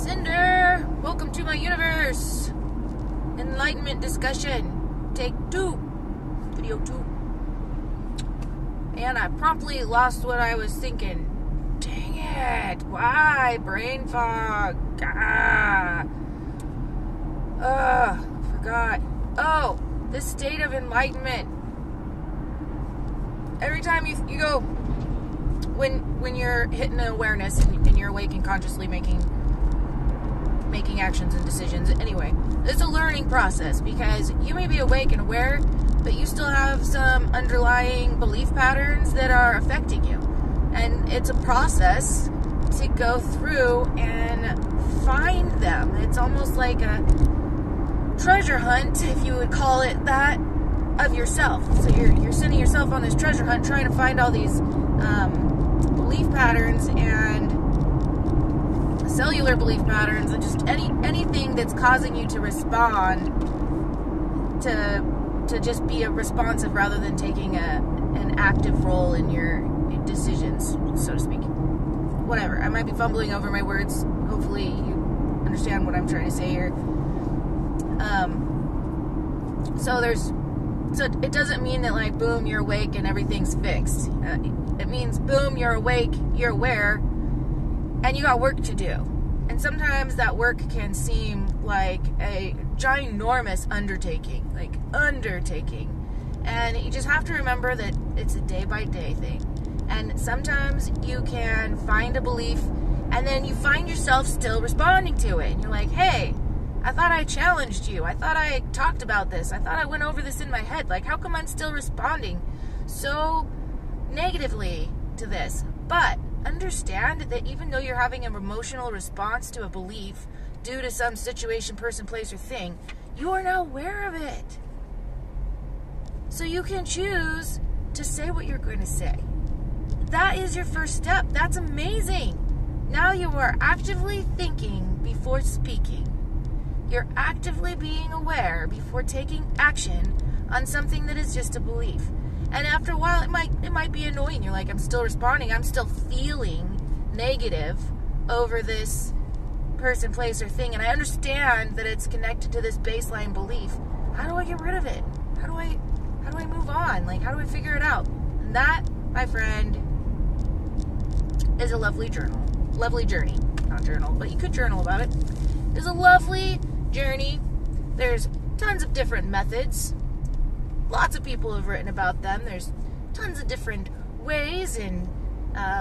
Cinder, welcome to my universe. Enlightenment discussion, take 2, video 2. And I promptly lost what I was thinking. Dang it, why? Brain fog. Forgot. Oh, the state of enlightenment. Every time you go, when you're hitting awareness and you're awake and consciously making actions and decisions. Anyway, it's a learning process because you may be awake and aware, but you still have some underlying belief patterns that are affecting you. And it's a process to go through and find them. It's almost like a treasure hunt, if you would call it that, of yourself. So you're sending yourself on this treasure hunt, trying to find all these belief patterns and cellular belief patterns and just anything that's causing you to respond to just be a responsive rather than taking an active role in your decisions, so to speak. Whatever. I might be fumbling over my words. Hopefully you understand what I'm trying to say here. So it doesn't mean that like boom, you're awake and everything's fixed. It means boom, you're awake, you're aware, and you got work to do. And sometimes that work can seem like a ginormous undertaking. And you just have to remember that it's a day-by-day thing. And sometimes you can find a belief, and then you find yourself still responding to it. And you're like, hey, I thought I challenged you. I thought I talked about this. I thought I went over this in my head. Like, how come I'm still responding so negatively to this? But understand that even though you're having an emotional response to a belief due to some situation, person, place, or thing, you are now aware of it. So you can choose to say what you're going to say. That is your first step. That's amazing. Now you are actively thinking before speaking. You're actively being aware before taking action on something that is just a belief. And after a while, it might be annoying. You're like, I'm still responding. I'm still feeling negative over this person, place, or thing. And I understand that it's connected to this baseline belief. How do I get rid of it? How do I move on? Like, how do I figure it out? And that, my friend, is a lovely journey. Not journal, but you could journal about it. It's a lovely journey. There's tons of different methods. Lots of people have written about them. There's tons of different ways and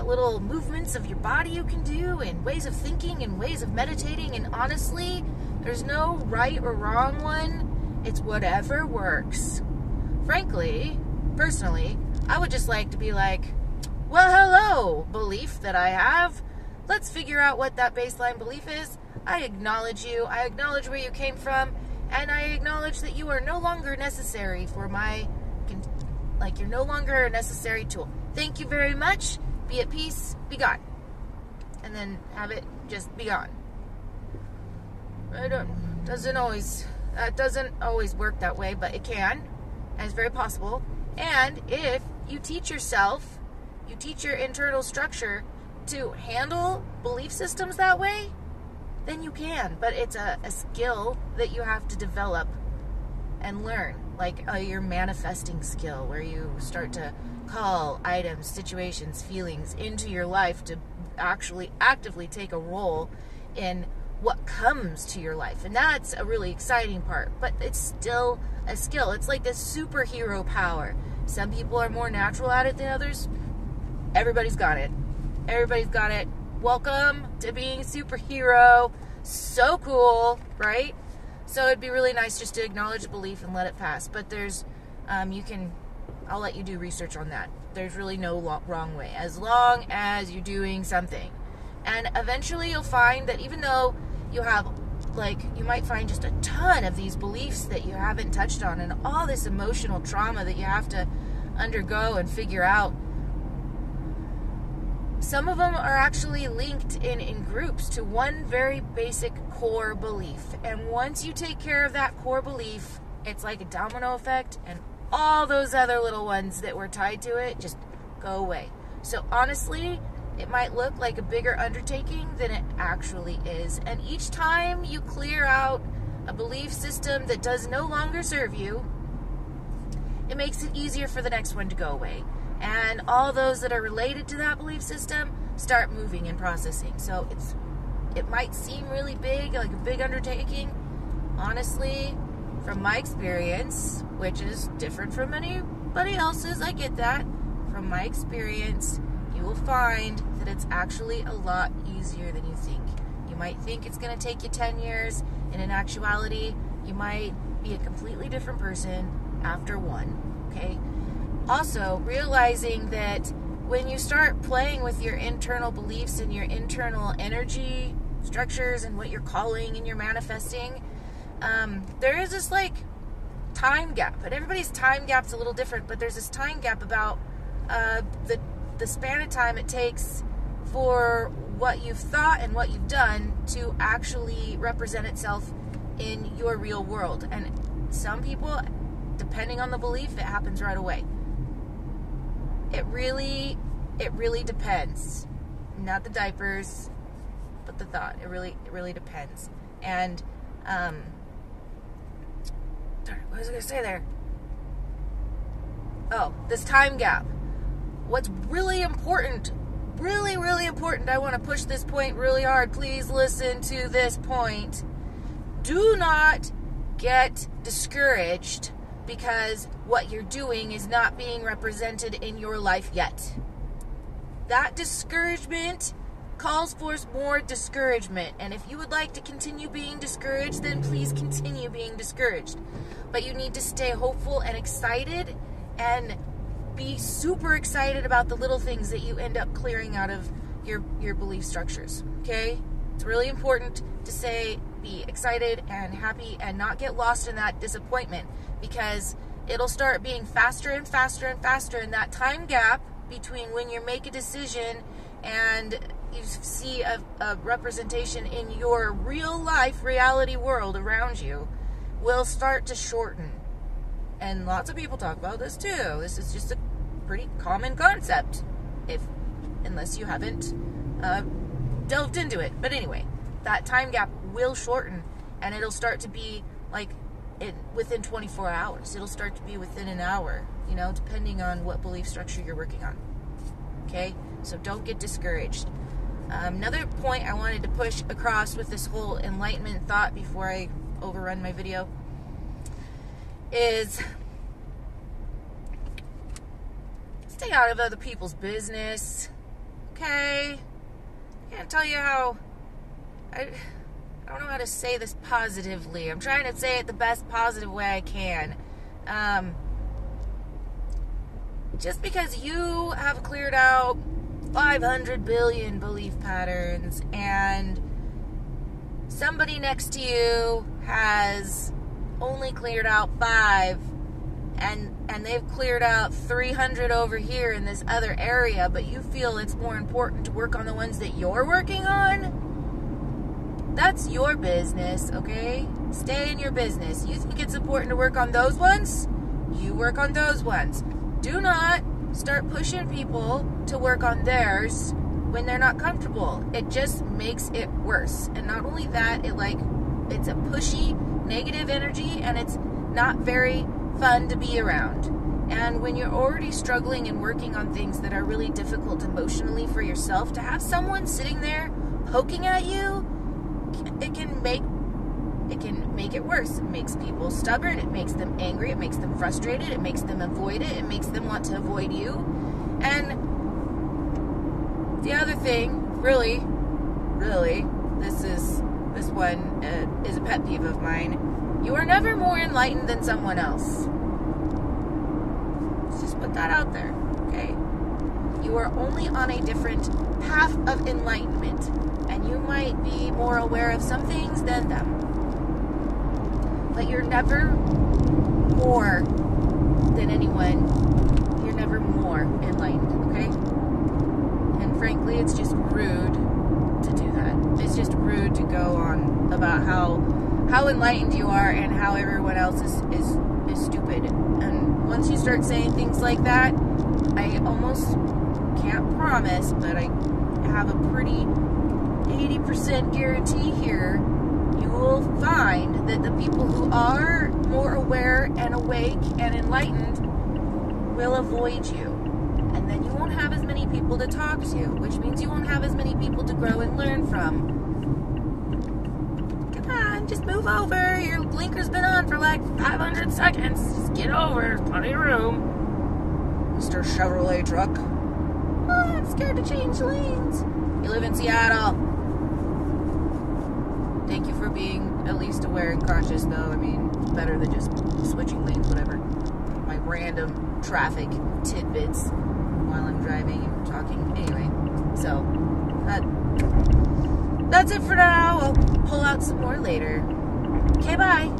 little movements of your body you can do, and ways of thinking and ways of meditating. And honestly, there's no right or wrong one. It's whatever works. Frankly, personally, I would just like to be like, well, hello, belief that I have. Let's figure out what that baseline belief is. I acknowledge you. I acknowledge where you came from. And I acknowledge that you are no longer necessary for you're no longer a necessary tool. Thank you very much. Be at peace. Be gone. And then have it just be gone. Doesn't always work that way, but it can. And it's very possible. And if you teach yourself, you teach your internal structure to handle belief systems that way, then you can. But it's a skill that you have to develop and learn, like your manifesting skill, where you start to call items, situations, feelings into your life to actually actively take a role in what comes to your life. And that's a really exciting part, but it's still a skill. It's like this superhero power. Some people are more natural at it than others. Everybody's got it. Everybody's got it. Welcome to being a superhero. So cool, right? So it'd be really nice just to acknowledge a belief and let it pass. But there's, I'll let you do research on that. There's really no wrong way, as long as you're doing something. And eventually you'll find that even though you have, you might find just a ton of these beliefs that you haven't touched on, and all this emotional trauma that you have to undergo and figure out. Some of them are actually linked in groups to one very basic core belief. And once you take care of that core belief, it's like a domino effect, and all those other little ones that were tied to it just go away. So honestly, it might look like a bigger undertaking than it actually is. And each time you clear out a belief system that does no longer serve you, it makes it easier for the next one to go away. And all those that are related to that belief system start moving and processing. So it might seem really big, like a big undertaking. Honestly, from my experience, which is different from anybody else's, I get that. From my experience, you will find that it's actually a lot easier than you think. You might think it's going to take you 10 years, and in actuality, you might be a completely different person after one, okay? Also, realizing that when you start playing with your internal beliefs and your internal energy structures and what you're calling and you're manifesting, there is this like time gap, and everybody's time gap's a little different, but there's this time gap about the span of time it takes for what you've thought and what you've done to actually represent itself in your real world. And some people, depending on the belief, it happens right away. It really depends. Not the diapers, but the thought. It really depends. And what was I going to say there? Oh, this time gap. What's really important, really important, I want to push this point really hard. Please listen to this point. Do not get discouraged because what you're doing is not being represented in your life yet. That discouragement calls for more discouragement. And if you would like to continue being discouraged, then please continue being discouraged. But you need to stay hopeful and excited and be super excited about the little things that you end up clearing out of your belief structures, okay? It's really important to be excited and happy and not get lost in that disappointment, because it'll start being faster and faster and faster, and that time gap between when you make a decision and you see a representation in your real life reality world around you will start to shorten. And lots of people talk about this too. This is just a pretty common concept, unless you haven't delved into it. But anyway, that time gap will shorten, and it'll start to be like within 24 hours. It'll start to be within an hour, depending on what belief structure you're working on. Okay? So don't get discouraged. Another point I wanted to push across with this whole enlightenment thought before I overrun my video is stay out of other people's business. Okay? I can't tell you how... I don't know how to say this positively. I'm trying to say it the best positive way I can. Just because you have cleared out 500 billion belief patterns and somebody next to you has only cleared out 5 and they've cleared out 300 over here in this other area, but you feel it's more important to work on the ones that you're working on, that's your business, okay? Stay in your business. You think it's important to work on those ones? You work on those ones. Do not start pushing people to work on theirs when they're not comfortable. It just makes it worse. And not only that, it's a pushy, negative energy, and it's not very fun to be around. And when you're already struggling and working on things that are really difficult emotionally for yourself, to have someone sitting there poking at you, it can make it worse. It makes people stubborn. It makes them angry. It makes them frustrated. It makes them avoid it. It makes them want to avoid you. And the other thing, really, this one is a pet peeve of mine. You are never more enlightened than someone else. Let's just put that out there, okay? You are only on a different path of enlightenment, and you might be more aware of some things than them. But you're never more than anyone. You're never more enlightened, okay? And frankly, it's just rude to do that. It's just rude to go on about how enlightened you are and how everyone else is stupid. And once you start saying things like that, I almost can't promise, but I have a pretty 80% guarantee here, you will find that the people who are more aware and awake and enlightened will avoid you. And then you won't have as many people to talk to, which means you won't have as many people to grow and learn from. Come on, just move over. Your blinker's been on for like 500 seconds. Just get over. There's plenty of room. Mr. Chevrolet truck. Oh, I'm scared to change lanes. You live in Seattle. Thank you for being at least aware and conscious, though. I mean, better than just switching lanes, whatever. My random traffic tidbits while I'm driving and talking. Anyway, so that's it for now. I'll pull out some more later. Okay, bye.